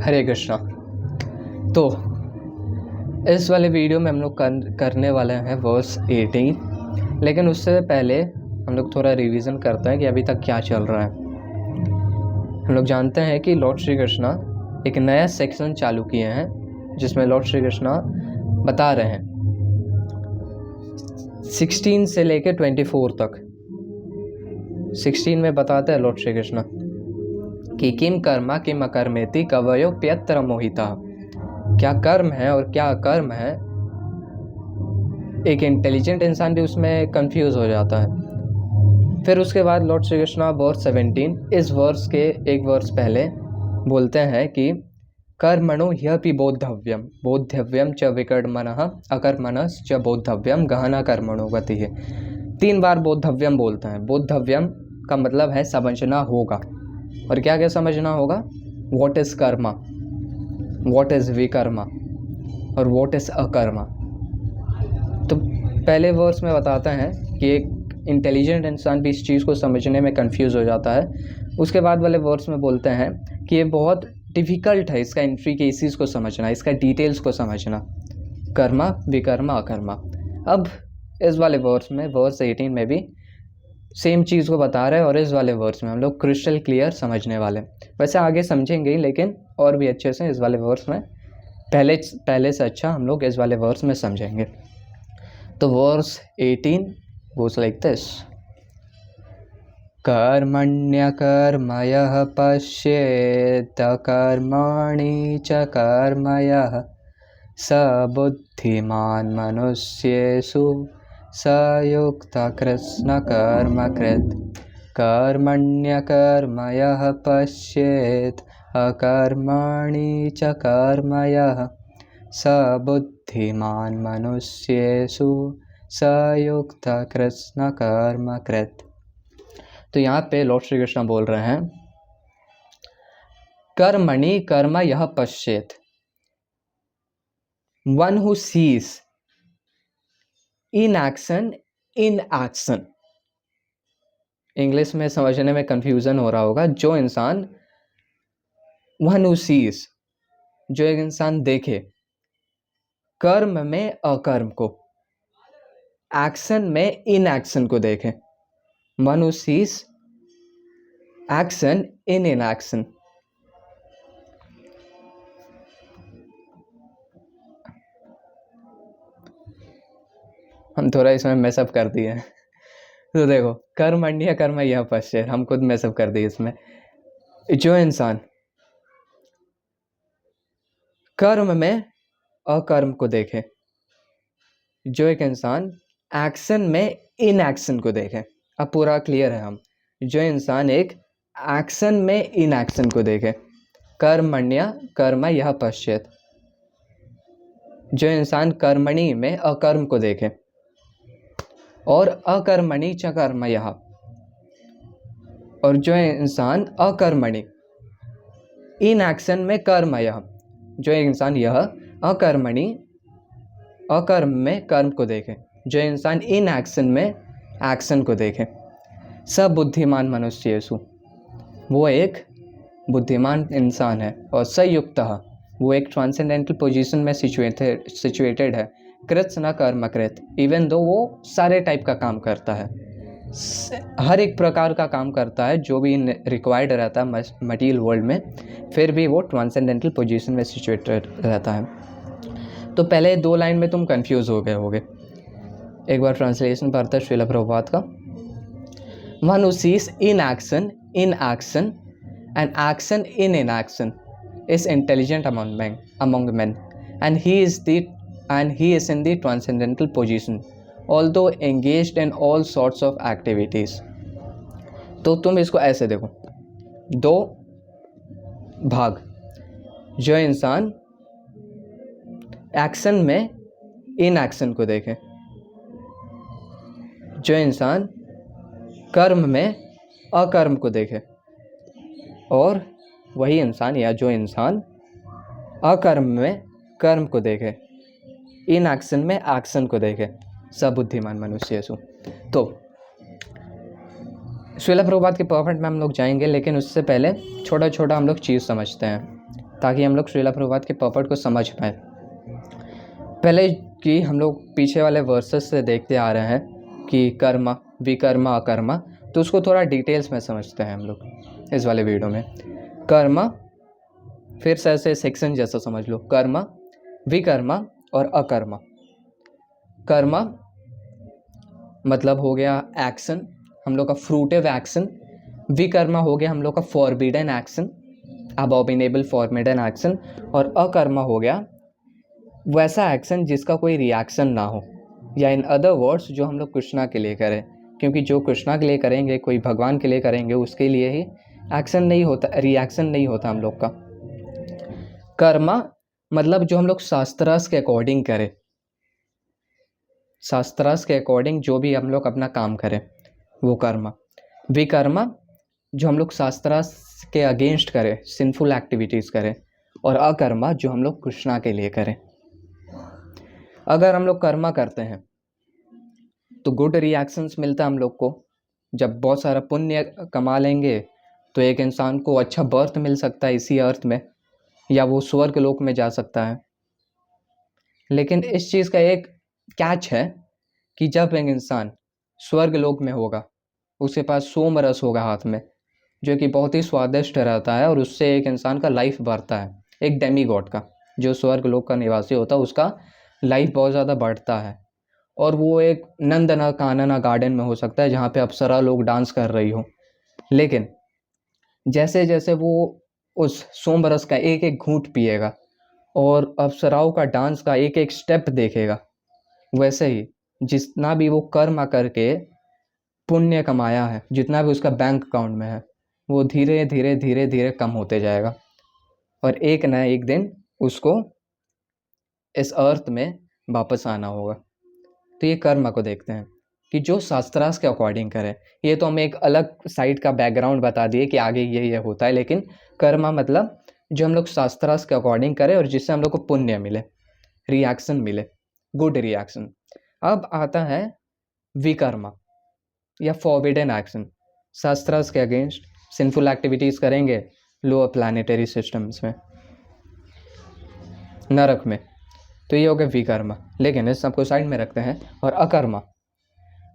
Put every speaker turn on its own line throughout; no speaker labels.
हरे कृष्णा। तो इस वाले वीडियो में हम लोग करने वाले हैं वर्स 18, लेकिन उससे पहले हम लोग थोड़ा रिवीजन करते हैं कि अभी तक क्या चल रहा है। हम लोग जानते हैं कि लॉर्ड श्री कृष्णा एक नया सेक्शन चालू किए हैं जिसमें लॉर्ड श्री कृष्णा बता रहे हैं 16 से लेकर 24 तक। 16 में बताते हैं लॉर्ड श्री कृष्णा कि किम कर्मा किम अकर्मेति कवयो प्यत्र मोहिता। क्या कर्म है और क्या अकर्म है, एक इंटेलिजेंट इंसान भी उसमें कंफ्यूज हो जाता है। फिर उसके बाद लॉर्ड श्री कृष्णा वर्स 17, इस वर्स के एक वर्स पहले बोलते हैं कि कर्मणो ह्यपि बोद्धव्यम बोद्धव्यम च विकर्मणः अकर्मणस् च बोद्धव्यम गहना कर्मणो गति है। 3 बार बोद्धव्यम बोलते हैं। बोद्धव्यम का मतलब है समझना होगा। और क्या क्या समझना होगा? What is karma, what is vikarma और व्हाट इज अकर्मा। तो पहले वर्स में बताते हैं कि एक इंटेलिजेंट इंसान भी इस चीज़ को समझने में कंफ्यूज हो जाता है। उसके बाद वाले वर्स में बोलते हैं कि ये बहुत डिफ़िकल्ट है इसका इंट्रिकेसीज को समझना, इसका डिटेल्स को समझना, कर्मा विकर्मा अकर्मा। अब इस वाले वर्स में वर्स 18 में भी सेम चीज़ को बता रहे हैं और इस वाले वर्स में हम लोग क्रिस्टल क्लियर समझने वाले। वैसे आगे समझेंगे लेकिन और भी अच्छे से इस वाले वर्स में पहले से अच्छा हम लोग इस वाले वर्स में समझेंगे। तो वर्स 18 goes like this: कर्मण्यकर्मयः पश्येत् कर्माणि च कर्मयः स बुद्धिमान् मनुष्येषु स युक्तः कृत्स्नकर्मकृत्। कर्मण्यकर्मयः पश्येत् अकर्माणि च कर्मयः स बुद्धिमान् मनुष्येषु स युक्तः कृत्स्नकर्मकृत्। तो यहाँ पे लॉर्ड श्री कृष्ण बोल रहे हैं कर्मणि कर्म यह पश्येत, one who sees in action in action. English में समझने में कंफ्यूजन हो रहा होगा। जो इंसान वन हु सीज, जो एक इंसान देखे कर्म में अकर्म को, एक्शन में इन एक्शन को देखे। One who seize action in action. हम थोड़ा इसमें मैसअप कर दिए हैं। तो देखो, कर्मण्य कर्म यह पश्चेत, हम खुद मैसअप कर दिए इसमें। जो इंसान कर्म में अकर्म को देखे, जो एक इंसान एक्शन में इन एक्शन को देखे। अब पूरा क्लियर है हम। जो इंसान एक एक्शन में इन एक्शन को देखे, कर्मण्य कर्म यह पश्चेत। जो इंसान कर्मणि में अकर्म को देखे और अकर्मणि च कर्म यह, और जो इंसान अकर्मणि इन एक्शन में कर्म यह, जो एक इंसान यह अकर्मणि अकर्म में कर्म को देखे, जो इंसान इन एक्शन में एक्शन को देखे। सब बुद्धिमान मनुष्येषु, वो एक बुद्धिमान इंसान है। और संयुक्तः, वो एक ट्रांसेंडेंटल पोजीशन में सिचुएटेड है। कृत न कर्मकृत, इवन दो वो सारे टाइप का काम करता है, हर एक प्रकार का काम करता है जो भी रिक्वायर्ड रहता है मटीरियल वर्ल्ड में, फिर भी वो ट्रांसेंडेंटल पोजीशन में सिचुएटेड रहता है। तो पहले 2 लाइन में तुम कंफ्यूज हो गए होगे। एक बार ट्रांसलेशन पढ़ते हैं श्रील प्रभुपाद का। One who sees in action and action in action is intelligent among men, and he is in the transcendental position, although engaged in all sorts of activities. तो तुम इसको ऐसे देखो, 2 भाग। जो इंसान एक्शन में इन एक्शन को देखे, जो इंसान कर्म में अकर्म को देखे, और वही इंसान या जो इंसान अकर्म में कर्म को देखे, इन एक्शन में एक्शन को देखे, सब बुद्धिमान मनुष्येषु। तो श्रील प्रभुपाद के परफेक्ट में हम लोग जाएंगे, लेकिन उससे पहले छोटा छोटा हम लोग चीज़ समझते हैं। ताकि हम लोग श्रीला प्रभुपाद के पर्पट को समझ पाए। पहले कि हम लोग पीछे वाले वर्सेस से देखते आ रहे हैं कि कर्म, विकर्म, अकर्म, तो उसको थोड़ा डिटेल्स में समझते हैं हम लोग इस वाले वीडियो में। कर्म फिर से ऐसे सेक्शन जैसा समझ लो, कर्म, विकर्म और अकर्म। कर्म मतलब हो गया एक्शन, हम लोग का फ्रूटिव एक्शन। विकर्म हो गया हम लोग का फॉरबिडन एक्शन, अबॉमिनेबल फॉरबिडन एक्शन। और अकर्म हो गया वैसा एक्शन जिसका कोई रिएक्शन ना हो, या इन अदर वर्ड्स जो हम लोग कृष्णा के लिए करें, क्योंकि जो कृष्णा के लिए करेंगे, कोई भगवान के लिए करेंगे, उसके लिए ही एक्शन नहीं होता, रिएक्शन नहीं होता हम लोग का। कर्म मतलब जो हम लोग शास्त्रास के अकॉर्डिंग करें, शास्त्रास के अकॉर्डिंग जो भी हम लोग अपना काम करें वो कर्म। विकर्म जो हम लोग शास्त्रास के अगेंस्ट करें, सिंफुल एक्टिविटीज़ करें। और अकर्मा जो हम लोग कृष्णा के लिए करें। अगर हम लोग कर्मा करते हैं तो गुड रिएक्शंस मिलता है हम लोग को। जब बहुत सारा पुण्य कमा लेंगे तो एक इंसान को अच्छा बर्थ मिल सकता है इसी अर्थ में, या वो स्वर्ग लोक में जा सकता है। लेकिन इस चीज़ का एक कैच है कि जब एक इंसान स्वर्ग लोक में होगा, उसके पास सोम रस होगा हाथ में, जो कि बहुत ही स्वादिष्ट रहता है, और उससे एक इंसान का लाइफ बढ़ता है। एक डेमीगॉड का, जो स्वर्ग लोक का निवासी होता है, उसका लाइफ बहुत ज़्यादा बढ़ता है। और वो एक नंदना कानना गार्डन में हो सकता है जहाँ पे अप्सरा लोग डांस कर रही हो। लेकिन जैसे जैसे वो उस सोमरस का एक एक घूंट पिएगा और अप्सराओं का डांस का एक एक स्टेप देखेगा, वैसे ही जितना भी वो कर्म करके पुण्य कमाया है, जितना भी उसका बैंक अकाउंट में है, वो धीरे धीरे धीरे धीरे कम होते जाएगा। और एक न एक दिन उसको इस अर्थ में वापस आना होगा। तो ये कर्म को देखते हैं कि जो शास्त्रास के अकॉर्डिंग करें। ये तो हमें एक अलग साइड का बैकग्राउंड बता दिए कि आगे ये होता है, लेकिन कर्म मतलब जो हम लोग शास्त्रास के अकॉर्डिंग करें और जिससे हम लोग को पुण्य मिले, रिएक्शन मिले, गुड रिएक्शन। अब आता है विकर्मा या फॉरबिडन एक्शन। शास्त्रास के अगेंस्ट सिंफुल एक्टिविटीज़ करेंगे लोअर प्लानिटरी सिस्टम्स में, नरक में, तो ये हो गया विकर्मा। लेकिन इस सबको साइड में रखते हैं। और अकर्मा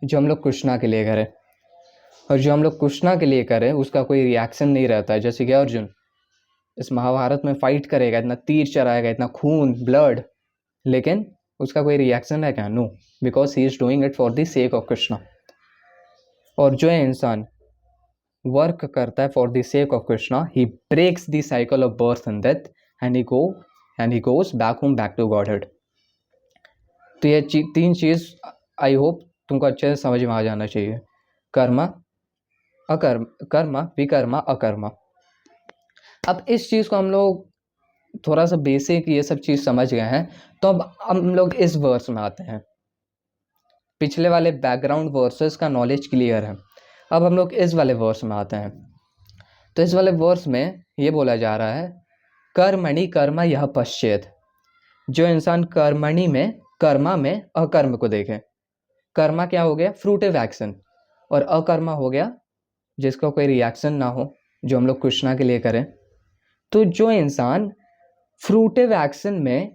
जो हम लोग कृष्णा के लिए करें, और जो हम लोग कृष्णा के लिए करें उसका कोई रिएक्शन नहीं रहता है। जैसे कि अर्जुन इस महाभारत में फाइट करेगा, इतना तीर चलाएगा, इतना खून, ब्लड, लेकिन उसका कोई रिएक्शन है क्या? No, because he is doing it for the sake of Krishna. और जो इंसान वर्क करता है for the sake of Krishna, he breaks the cycle of birth and death and he goes back home, back to godhead. तो ये तीन चीज़ I hope तुमको अच्छे से समझ में आ जाना चाहिए। कर्मा, अकर्म, कर्मा, विकर्मा, अकर्मा। अब इस चीज़ को हम लोग थोड़ा सा बेसिक ये सब चीज़ समझ गए हैं, तो अब हम लोग इस वर्स में आते हैं। पिछले वाले बैकग्राउंड वर्सेस का नॉलेज क्लियर है, अब हम लोग इस वाले वर्स में आते हैं। तो इस वाले वर्स में ये बोला जा रहा है, कर्मणि कर्म यह पश्चेत। जो इंसान कर्मणि में, कर्मा में अकर्म को देखे। कर्मा क्या हो गया? Fruitive action. और अकर्मा हो गया जिसका कोई रिएक्शन ना हो, जो हम लोग कृष्णा के लिए करें। तो जो इंसान फ्रूटिव एक्शन में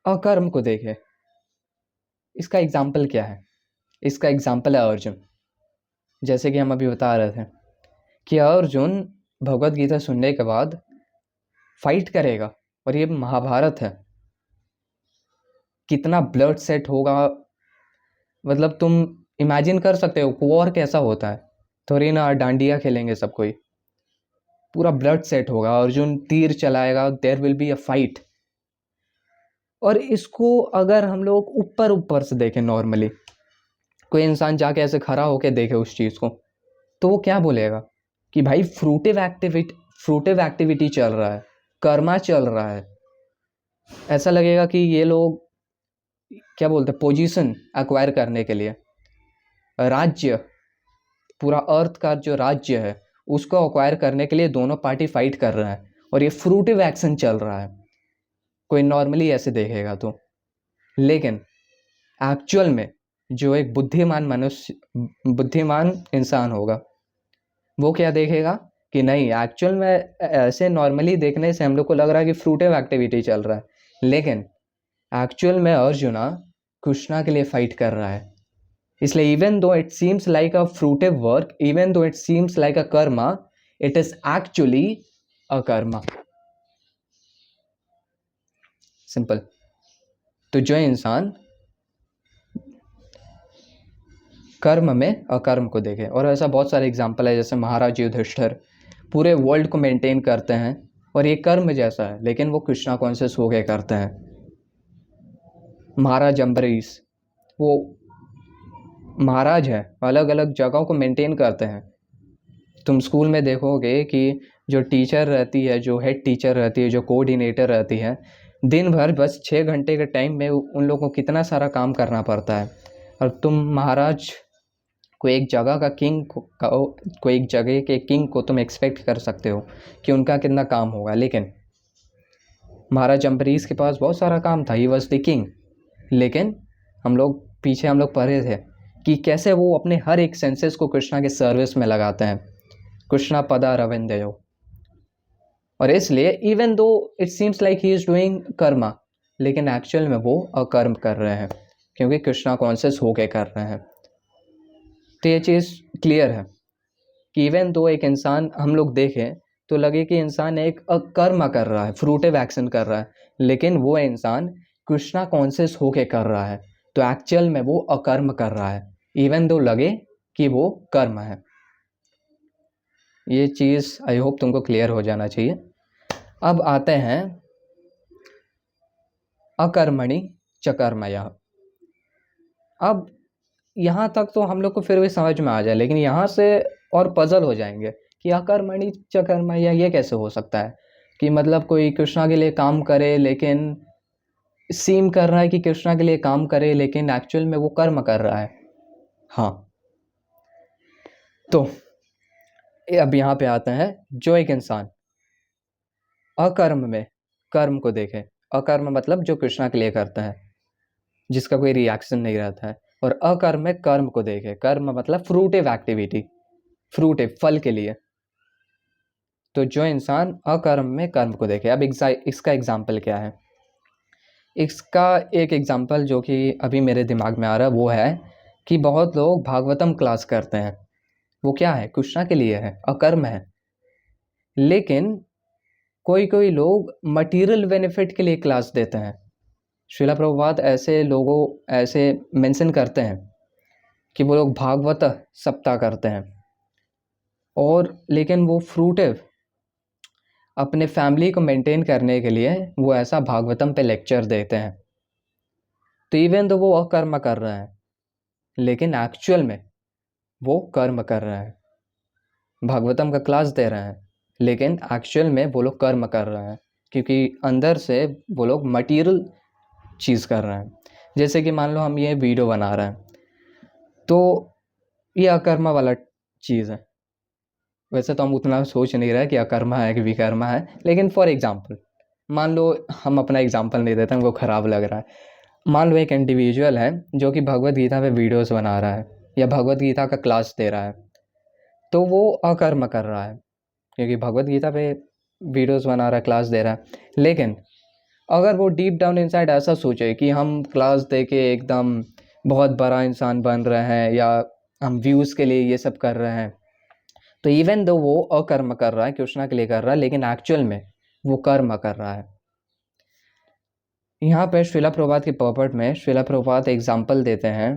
अकर्म को देखे, इसका एग्जाम्पल क्या है? इसका एग्जाम्पल है अर्जुन। जैसे कि हम अभी बता रहे थे कि अर्जुन भगवत गीता सुनने के बाद फाइट करेगा, और ये महाभारत है, कितना ब्लड सेट होगा, मतलब तुम इमेजिन कर सकते हो वॉर कैसा होता है। थोड़ी ना डांडिया खेलेंगे सब कोई, पूरा ब्लड सेट होगा, अर्जुन तीर चलाएगा, there will be a fight. और इसको अगर हम लोग ऊपर ऊपर से देखें, नॉर्मली कोई इंसान जाके ऐसे खड़ा होके देखे उस चीज़ को, तो वो क्या बोलेगा कि भाई फ्रूटिव एक्टिविटी चल रहा है, कर्मा चल रहा है। ऐसा लगेगा कि ये लोग क्या बोलते हैं, पोजीशन एक्वायर करने के लिए, राज्य, पूरा अर्थ का जो राज्य है उसको एक्वायर करने के लिए दोनों पार्टी फाइट कर रहे हैं, और ये फ्रूटिव एक्शन चल रहा है। कोई नॉर्मली ऐसे देखेगा तो, लेकिन एक्चुअल में जो एक बुद्धिमान इंसान होगा, वो क्या देखेगा कि नहीं, एक्चुअल में ऐसे नॉर्मली देखने से हम लोग को लग रहा है कि फ्रूटिव एक्टिविटी चल रहा है, लेकिन एक्चुअल में अर्जुना कृष्णा के लिए फाइट कर रहा है। इसलिए even though it seems like a fruitive work, even though it seems like a Karma, it is actually a Karma. Simple. तो जो इंसान कर्म में अकर्म को देखे, और ऐसा बहुत सारे एग्जाम्पल है, जैसे महाराज युधिष्ठिर पूरे वर्ल्ड को मेंटेन करते हैं और ये कर्म जैसा है, लेकिन वो कृष्णा कॉन्शियस हो के करते हैं। महाराज अम्बरीश वो महाराज है, अलग अलग जगहों को मेंटेन करते हैं। तुम स्कूल में देखोगे कि जो टीचर रहती है, जो हेड टीचर रहती है, जो कोऑर्डिनेटर रहती है, दिन भर बस 6 घंटे के टाइम में उन लोगों को कितना सारा काम करना पड़ता है। और तुम महाराज को एक जगह का किंग को एक जगह के किंग को तुम एक्सपेक्ट कर सकते हो कि उनका कितना काम होगा, लेकिन महाराज अम्बरीश के पास बहुत सारा काम था, ही वॉज द किंग। लेकिन हम लोग पढ़े थे कि कैसे वो अपने हर एक सेंसेस को कृष्णा के सर्विस में लगाते हैं, कृष्णा पदा रविंदयो। और इसलिए even though it seems like he is doing Karma, लेकिन एक्चुअल में वो अकर्म कर रहे हैं, क्योंकि कृष्णा कॉन्शियस होके कर रहे हैं। तो ये चीज़ क्लियर है कि इवन दो एक इंसान हम लोग देखें तो लगे कि इंसान एक अकर्म कर रहा है, फ्रूटिव एक्शन कर रहा है, लेकिन वो इंसान कृष्णा कॉन्शियस होके कर रहा है, तो एक्चुअल में वो अकर्म कर रहा है, इवन दो लगे कि वो कर्म है। ये चीज़ आई होप तुमको क्लियर हो जाना चाहिए। अब आते हैं अकर्मणि च कर्मया। अब यहाँ तक तो हम लोग को फिर भी समझ में आ जाए, लेकिन यहाँ से और पजल हो जाएंगे कि अकर्मणि च कर्मया ये कैसे हो सकता है कि मतलब कोई कृष्णा के लिए काम करे, लेकिन सीम कर रहा है कि कृष्णा के लिए काम करे, लेकिन एक्चुअल में वो कर्म कर रहा है। हाँ, तो अब यहाँ पे आते हैं, जो एक इंसान अकर्म में कर्म को देखे, अकर्म मतलब जो कृष्णा के लिए करता है, जिसका कोई रिएक्शन नहीं रहता है, और अकर्म में कर्म को देखे, कर्म मतलब फ्रूटिव एक्टिविटी, फ्रूटिव फल के लिए। तो जो इंसान अकर्म में कर्म को देखे, अब इसका एग्जाम्पल क्या है? इसका एक एग्जाम्पल जो कि अभी मेरे दिमाग में आ रहा है वो है कि बहुत लोग भागवतम क्लास करते हैं, वो क्या है? कृष्णा के लिए है, अकर्म है। लेकिन कोई कोई लोग मटेरियल बेनिफिट के लिए क्लास देते हैं। श्रीला प्रभुपाद ऐसे मेंशन करते हैं कि वो लोग भागवत सप्ताह करते हैं, और लेकिन वो फ्रूटिव अपने फैमिली को मेंटेन करने के लिए वो ऐसा भागवतम पे लेक्चर देते हैं। तो इवन तो वो अकर्म कर रहे हैं, लेकिन एक्चुअल में वो कर्म कर रहे हैं। भागवतम का क्लास दे रहे हैं, लेकिन एक्चुअल में वो लोग कर्म कर रहे हैं, क्योंकि अंदर से वो लोग मटीरियल चीज़ कर रहे हैं। जैसे कि मान लो हम ये वीडियो बना रहे हैं, तो ये अकर्मा वाला चीज़ है। वैसे तो हम उतना सोच नहीं रहे कि अकर्मा है कि विकर्मा है, लेकिन फॉर एग्जांपल मान लो, हम अपना एग्जांपल नहीं देते, हमको ख़राब लग रहा है। मान लो एक इंडिविजुअल है जो कि भगवत गीता पे वीडियोस बना रहा है या भगवत गीता का क्लास दे रहा है, तो वो अकर्म कर रहा है, क्योंकि भगवत गीता पे वीडियोस बना रहा है, क्लास दे रहा है। लेकिन अगर वो डीप डाउन इनसाइड ऐसा सोचे कि हम क्लास दे के एकदम बहुत बड़ा इंसान बन रहे हैं, या हम व्यूज़ के लिए ये सब कर रहे हैं, तो इवन दो वो अकर्म कर रहा है, कृष्णा के लिए कर रहा है, लेकिन एक्चुअल में वो कर्म कर रहा है। यहाँ पे श्रीला प्रभुपाद के पर्पट में श्रीला प्रभुपाद एग्जाम्पल देते हैं,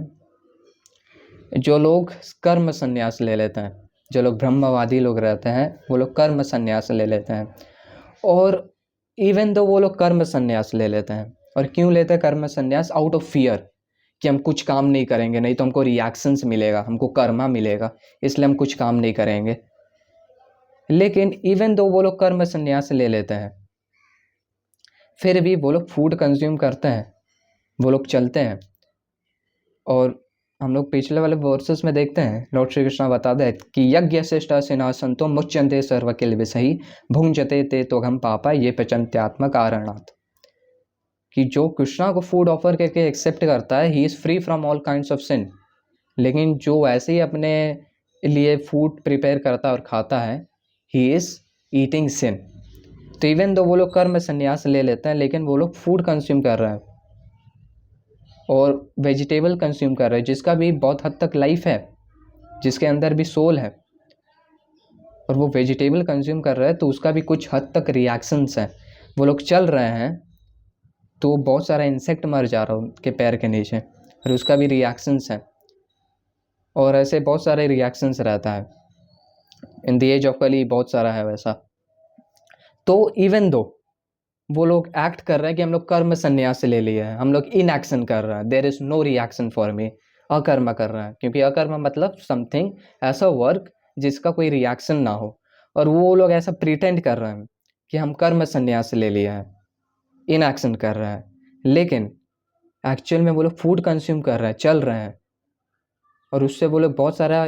जो लोग कर्म संन्यास ले लेते हैं, जो लोग ब्रह्मवादी लोग रहते हैं, वो लोग कर्म संन्यास ले लेते हैं। और इवन दो वो लोग कर्म संन्यास ले लेते हैं, और क्यों लेते हैं कर्म संन्यास? आउट ऑफ फियर कि हम कुछ काम नहीं करेंगे, नहीं तो हमको रिएक्शंस मिलेगा, हमको कर्मा मिलेगा, इसलिए हम कुछ काम नहीं करेंगे। लेकिन इवन दो वो लोग कर्म संन्यास ले लेते हैं, फिर भी वो लोग फूड कंज्यूम करते हैं, वो लोग चलते हैं। और हम लोग पिछले वाले वर्सेस में देखते हैं, लॉर्ड श्री कृष्ण बताते हैं कि यज्ञ श्रेष्ठ सिनासंतो मुच्यन्ते सर्वकिल विषयी भुंजते ते तोघम पापा ये पचन्त्यात्म कारणात्। कि जो कृष्णा को फूड ऑफर करके एक्सेप्ट करता है, he is free from all kinds of sin. लेकिन जो ऐसे ही अपने लिए फूड प्रिपेयर करता है और खाता है, ही इज ईटिंग सिन। तो इवन दो वो लोग कर्म संन्यास ले लेते हैं, लेकिन वो लोग फूड कंज्यूम कर रहे हैं और वेजिटेबल कंज्यूम कर रहे हैं, जिसका भी बहुत हद तक लाइफ है, जिसके अंदर भी सोल है, और वो वेजिटेबल कंज्यूम कर रहे हैं, तो उसका भी कुछ हद तक रिएक्शंस हैं। वो लोग चल रहे हैं तो बहुत सारा इंसेक्ट मर जा रहा है उनके पैर के नीचे, और उसका भी रिएक्शंस है। और ऐसे बहुत सारे रिएक्शंस रहता है। इन द एज ऑफ कली बहुत सारा है वैसा। तो इवन दो वो लोग एक्ट कर रहे हैं कि हम लोग कर्म संन्यास ले लिए हैं, हम लोग इन एक्शन कर रहे हैं, there is no reaction for me, अकर्म कर रहे हैं, क्योंकि अकर्म मतलब समथिंग, ऐसा वर्क जिसका कोई रिएक्शन ना हो। और वो लोग ऐसा प्रिटेंड कर रहे हैं कि हम कर्म संन्यास ले लिए हैं, इन एक्शन कर रहे हैं, लेकिन एक्चुअल में वो लोग फूड कंज्यूम कर रहे हैं, चल रहे हैं, और उससे वो लोग बहुत सारा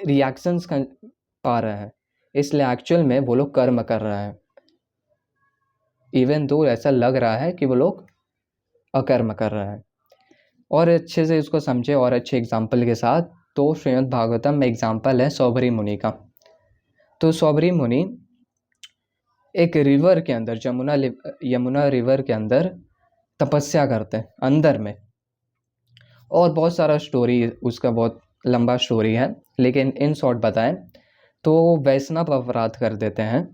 रिएक्शंस पा रहे हैं, इसलिए एक्चुअल में वो लोग कर्म कर रहे हैं, इवन दो ऐसा लग रहा है कि वो लोग अकर्म कर रहे हैं। और अच्छे से इसको समझे और अच्छे एग्जाम्पल के साथ, तो श्रीमद् भागवतम में एग्जाम्पल है सौभरी मुनि का। तो सौभरी मुनि एक रिवर के अंदर, यमुना रिवर के अंदर तपस्या करते हैं अंदर में। और बहुत सारा स्टोरी उसका, बहुत लंबा स्टोरी है, लेकिन इन शॉर्ट बताएं तो वैष्णव अपराध कर देते हैं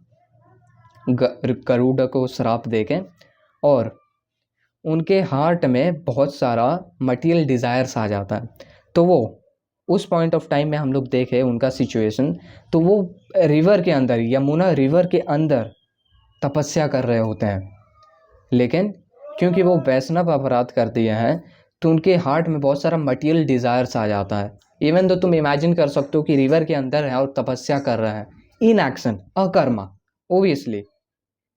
गरुड़ को श्राप देके, और उनके हार्ट में बहुत सारा मटेरियल डिज़ायर्स आ जाता है। तो वो उस पॉइंट ऑफ टाइम में हम लोग देखें उनका सिचुएशन, तो वो रिवर के अंदर, यमुना रिवर के अंदर तपस्या कर रहे होते हैं, लेकिन क्योंकि वो वैष्णव अपराध कर दिए हैं, तो उनके हार्ट में बहुत सारा मटेरियल डिज़ायर्स आ जाता है। इवन तो तुम इमेजिन कर सकते हो कि रिवर के अंदर है और तपस्या कर रहा है, इन एक्शन, अकर्मा ओबियसली,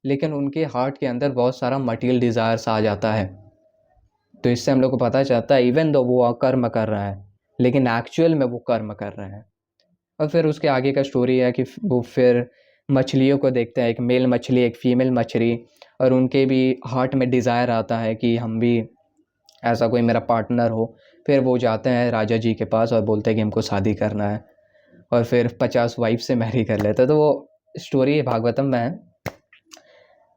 लेकिन उनके हार्ट के अंदर बहुत सारा मटेरियल डिज़ायर्स आ जाता है। तो इससे हम लोग को पता चलता है इवन दो वो अकर्म कर रहा है, लेकिन एक्चुअल में वो कर्म कर रहे हैं। और फिर उसके आगे का स्टोरी है कि वो फिर मछलियों को देखते हैं, एक मेल मछली, एक फीमेल मछली, और उनके भी हार्ट में डिज़ायर आता है कि हम भी ऐसा कोई मेरा पार्टनर हो। फिर वो जाते हैं राजा जी के पास और बोलते हैं कि हमको शादी करना है, और फिर 50 वाइफ से मैरी कर लेते हैं। तो वो स्टोरी भागवतम में है,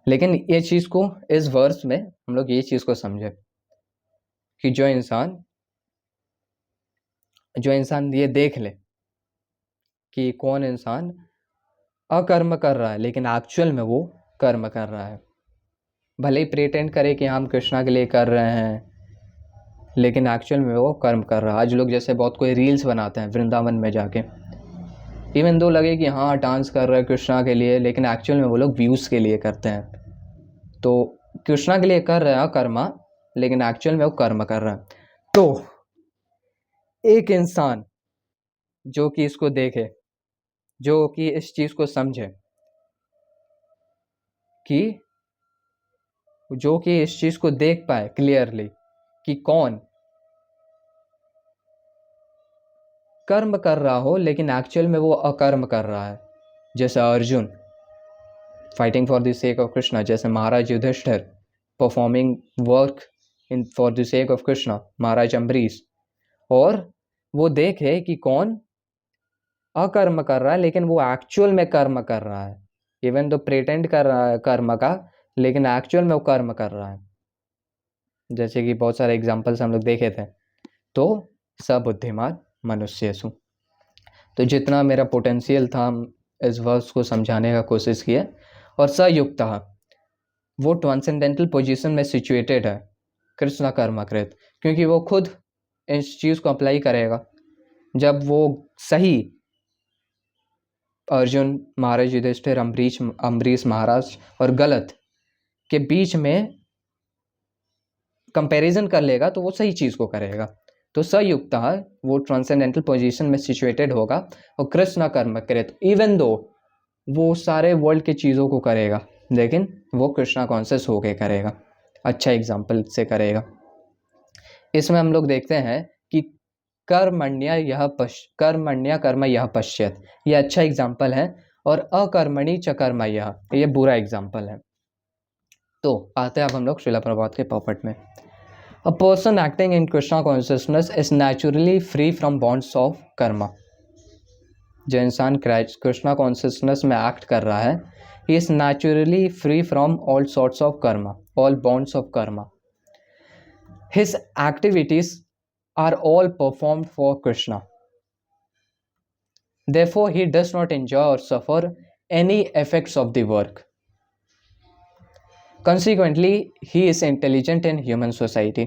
लेकिन ये चीज़ को इस वर्स में हम लोग ये चीज़ को समझे कि जो इंसान ये देख ले कि कौन इंसान अकर्म कर रहा है, लेकिन एक्चुअल में वो कर्म कर रहा है। भले ही प्रिटेंड करे कि हम कृष्णा के लिए कर रहे हैं, लेकिन एक्चुअल में वो कर्म कर रहा है। आज लोग जैसे बहुत कोई रील्स बनाते हैं वृंदावन में जाके, इवन दो लगे कि हाँ डांस कर रहे हैं कृष्णा के लिए, लेकिन एक्चुअल में वो लोग व्यूज़ के लिए करते हैं। तो कृष्णा के लिए कर रहे हैं कर्मा, लेकिन एक्चुअल में वो कर्म कर रहा है। तो एक इंसान जो कि इसको देखे, जो कि इस चीज़ को समझे, कि जो कि इस चीज़ को देख पाए क्लियरली कि कौन कर्म कर रहा हो, लेकिन एक्चुअल में वो अकर्म कर रहा है। जैसे Arjun fighting for the sake of Krishna, जैसे Maharaj Yudhishthir performing work in for the sake of Krishna, Maharaj Ambarish. और वो देखे कि कौन अकर्म कर रहा है, लेकिन वो एक्चुअल में कर्म कर रहा है। इवन तो प्रिटेंड कर रहा है कर्म का, लेकिन एक्चुअल में वो कर्म कर रहा है। जैसे कि बहुत सारे एग्जाम्पल्स हम लोग देखे थे। तो सबुद्धिमान मनुष्यसु। तो जितना मेरा पोटेंशियल था इस वर्ड्स को समझाने का कोशिश किया। और सयुक्त वो ट्रांसेंडेंटल पोजीशन में सिचुएटेड है कृष्ण कर्मकृत, क्योंकि वो खुद इस चीज़ को अप्लाई करेगा। जब वो सही अर्जुन, महाराज युधिष्ठिर, अम्बरीश महाराज और गलत के बीच में कंपैरिजन कर लेगा, तो वो सही चीज़ को करेगा। तो सयुक्त वो ट्रांसेंडेंटल पोजीशन में सिचुएटेड होगा और कृष्ण कर्मकृत, इवन दो वो सारे वर्ल्ड के चीज़ों को करेगा, लेकिन वो कृष्णा कॉन्शियस होके करेगा, अच्छा एग्जाम्पल से करेगा। इसमें हम लोग देखते हैं कि कर्मण्य कर्म यह पश्यत, ये अच्छा एग्जाम्पल है, और अकर्मणि च कर्म यह, ये बुरा एग्जाम्पल है। तो आते हैं अब हम लोग श्रीला प्रभात के पॉपट में। A person acting in Krishna consciousness is naturally free from bonds of karma. जो इंसान कृष्णा कॉन्शियसनेस में एक्ट कर रहा है, he is naturally free from all sorts of karma, all bonds of karma. His activities are all performed for Krishna. Therefore, he does not enjoy or suffer any effects of the work. Consequently, he is intelligent in human society,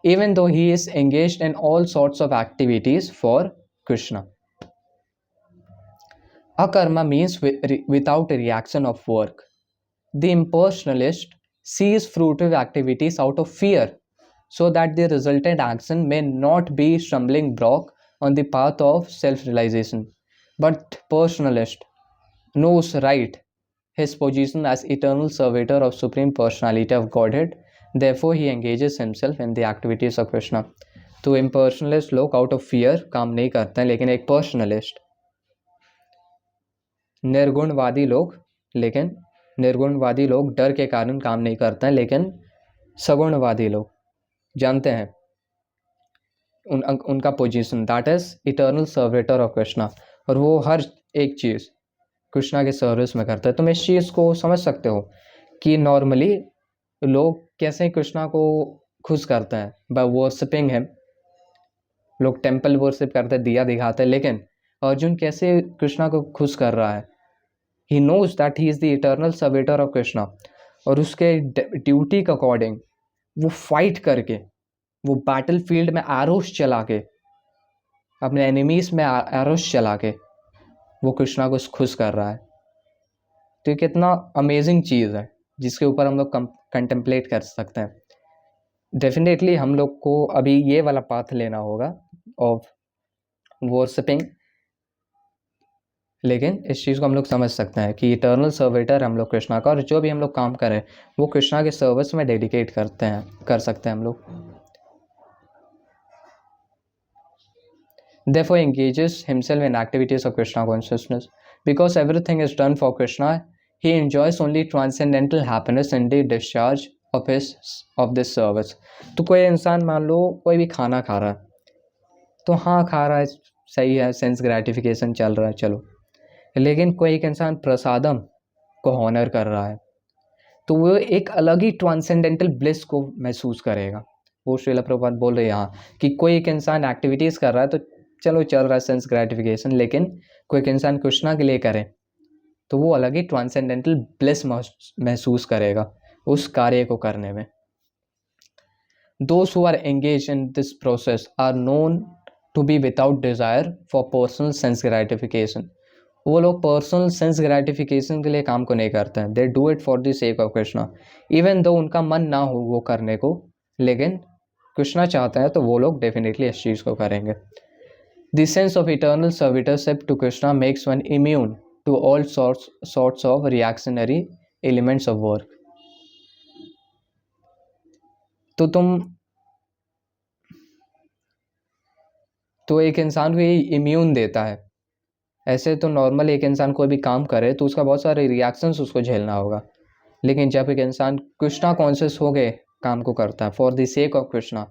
even though he is engaged in all sorts of activities for Krishna. Akarma means without a reaction of work. The impersonalist sees fruitive activities out of fear, so that the resultant action may not be stumbling block on the path of self-realization. But personalist knows right his position as eternal servitor of Supreme Personality of Godhead. Therefore, he engages himself in the activities of Krishna. तो impersonalist लोग out of fear काम नहीं करते हैं, लेकिन एक personalist, निर्गुणवादी लोग डर के कारण काम नहीं करते हैं, लेकिन सगुणवादी लोग जानते हैं उनका position, that is eternal servitor of Krishna, और वो हर एक चीज़ कृष्णा के सर्विस में करता है. तुम इस चीज़ को समझ सकते हो कि नॉर्मली लोग कैसे कृष्णा को खुश करते हैं, बाय वर्शिपिंग हिम. लोग टेम्पल वर्शिप करते हैं, दिया दिखाते हैं, लेकिन अर्जुन कैसे कृष्णा को खुश कर रहा है? He knows that he is the eternal servitor of Krishna, और उसके ड्यूटी के अकॉर्डिंग वो फाइट करके, वो बैटल फील्ड में एरोस चला के, अपने एनिमीज में एरोस चला के वो कृष्णा को खुश कर रहा है. तो ये कितना अमेजिंग चीज़ है जिसके ऊपर हम लोग कंटेम्पलेट कर सकते हैं. डेफिनेटली हम लोग को अभी ये वाला पाथ लेना होगा ऑफ वर्शिपिंग, लेकिन इस चीज़ को हम लोग समझ सकते हैं कि इटर्नल सर्वेटर हम लोग कृष्णा का, और जो भी हम लोग काम करें वो कृष्णा के सर्विस में डेडिकेट कर सकते हैं हम लोग. Therefore, engages himself in activities of Krishna consciousness. Because everything is done for Krishna, he enjoys only transcendental happiness in the discharge of this service. तो कोई इंसान मान लो कोई भी खाना खा रहा है, तो हाँ खा रहा है, सही है, सेंस ग्रेटिफिकेशन चल रहा है, चलो. लेकिन कोई एक इंसान प्रसादम को हॉनर कर रहा है, तो वो एक अलग ही ट्रांसेंडेंटल ब्लिस को महसूस करेगा. वो श्रील प्रभुपाद बोल रहे हैं यहाँ कि कोई एक इंसान एक्टिविटीज़ कर रहा है तो चलो चल रहा है सेंस ग्रेटिफिकेशन, लेकिन कोई एक इंसान कृष्णा के लिए करे तो वो अलग ही ट्रांसेंडेंटल ब्लिस महसूस करेगा उस कार्य को करने में. Those who are engaged in this process are known to be without desire for personal sense gratification. वो लोग पर्सनल सेंस ग्रेटिफिकेशन के लिए काम को नहीं करते हैं. They do it for the sake of Krishna, even though उनका मन ना हो वो करने को, लेकिन कृष्णा चाहते हैं तो वो लोग डेफिनेटली इस चीज़ को करेंगे. The sense of eternal servitorship to Krishna makes one immune to all sorts of reactionary elements of work. तो एक इंसान को ये इम्यून देता है. ऐसे तो नॉर्मल एक इंसान कोई भी काम करे तो उसका बहुत सारे रिएक्शंस उसको झेलना होगा, लेकिन जब एक इंसान कृष्णा कॉन्शियस हो गए काम को करता है for the sake of Krishna,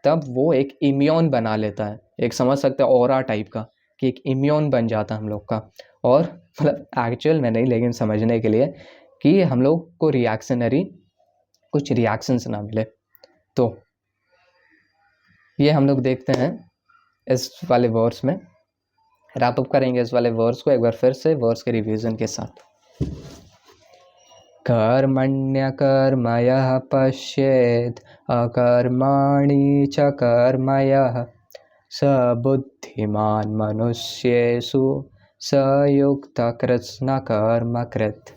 तब वो एक इम्यून बना लेता है. एक समझ सकते हैं ऑरा टाइप का, कि एक इम्यून बन जाता है हम लोग का. और मतलब एक्चुअल में नहीं, लेकिन समझने के लिए कि हम लोग को रिएक्शनरी कुछ रिएक्शंस ना मिले. तो ये हम लोग देखते हैं इस वाले वर्स में. रैप अप करेंगे इस वाले वर्स को एक बार फिर से वर्स के रिवीजन के साथ. कर्मण्य कर्मयः पश्येत् अकर्माणि च कर्मयः स बुद्धिमान् मनुष्येषु स युक्तः कृत्स्न कर्मकृत्.